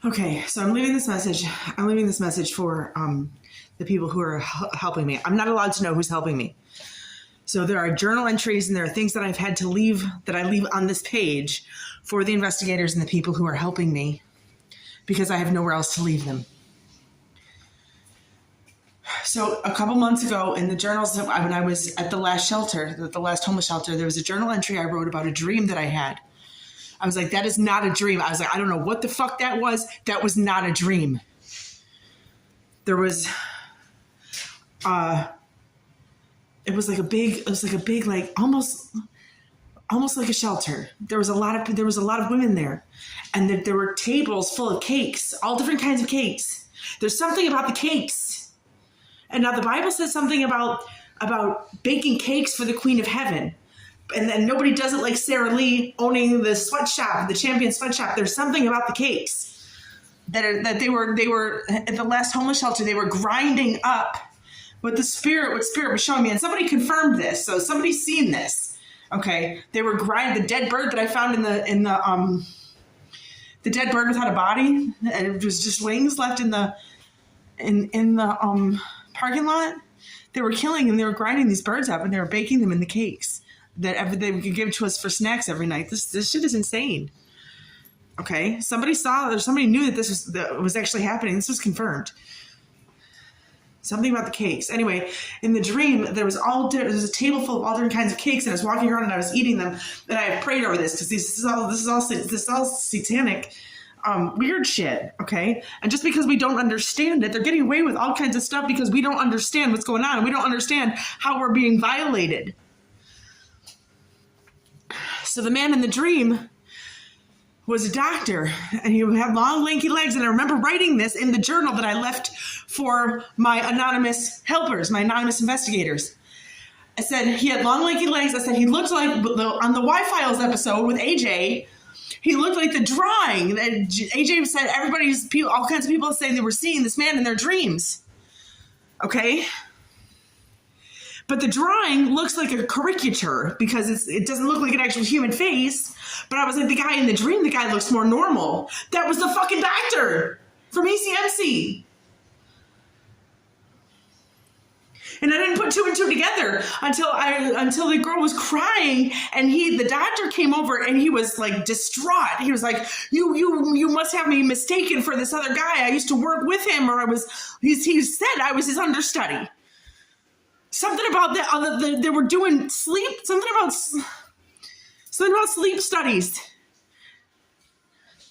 Okay, so I'm leaving this message. I'm leaving this message for the people who are helping me. I'm not allowed to know who's helping me. So there are journal entries and there are things that I've had to leave, that I leave on this page for the investigators and the people who are helping me, because I have nowhere else to leave them. So a couple months ago in the journals, when I was at the last shelter, the last homeless shelter, there was a journal entry I wrote about a dream that I had. I was like, that is not a dream. I was like, I don't know what the fuck that was. That was not a dream. There was, it was like a big, like almost like a shelter. There was a lot of women there, and there were tables full of cakes, all different kinds of cakes. There's something about the cakes. And now the Bible says something about baking cakes for the Queen of Heaven. And then nobody does it like Sarah Lee owning the sweatshop, the Champion sweatshop. There's something about the cakes that they were at the last homeless shelter. They were grinding up what Spirit was showing me. And somebody confirmed this. So somebody's seen this. Okay. They were grinding the dead bird that I found in the dead bird without a body. And it was just wings left in the parking lot. They were killing and they were grinding these birds up and they were baking them in the cakes that they could give to us for snacks every night. This shit is insane. Okay, somebody knew that this was actually happening. This was confirmed. Something about the cakes. Anyway, in the dream, there was a table full of all different kinds of cakes, and I was walking around and I was eating them. And I prayed over this because this is all satanic, weird shit. Okay, and just because we don't understand it, they're getting away with all kinds of stuff because we don't understand what's going on, and we don't understand how we're being violated. So the man in the dream was a doctor, and he had long, lanky legs. And I remember writing this in the journal that I left for my anonymous helpers, my anonymous investigators. I said he had long, lanky legs. I said he looked like on the Y-Files episode with AJ. He looked like the drawing. AJ said all kinds of people saying they were seeing this man in their dreams. Okay. But the drawing looks like a caricature because it doesn't look like an actual human face. But I was like, the guy in the dream, the guy looks more normal. That was the fucking doctor from ACMC. And I didn't put two and two together until the girl was crying, and the doctor came over and he was like distraught. He was like, you must have me mistaken for this other guy. I used to work with him, or he said I was his understudy. Something about that. They were doing sleep. Something about sleep studies.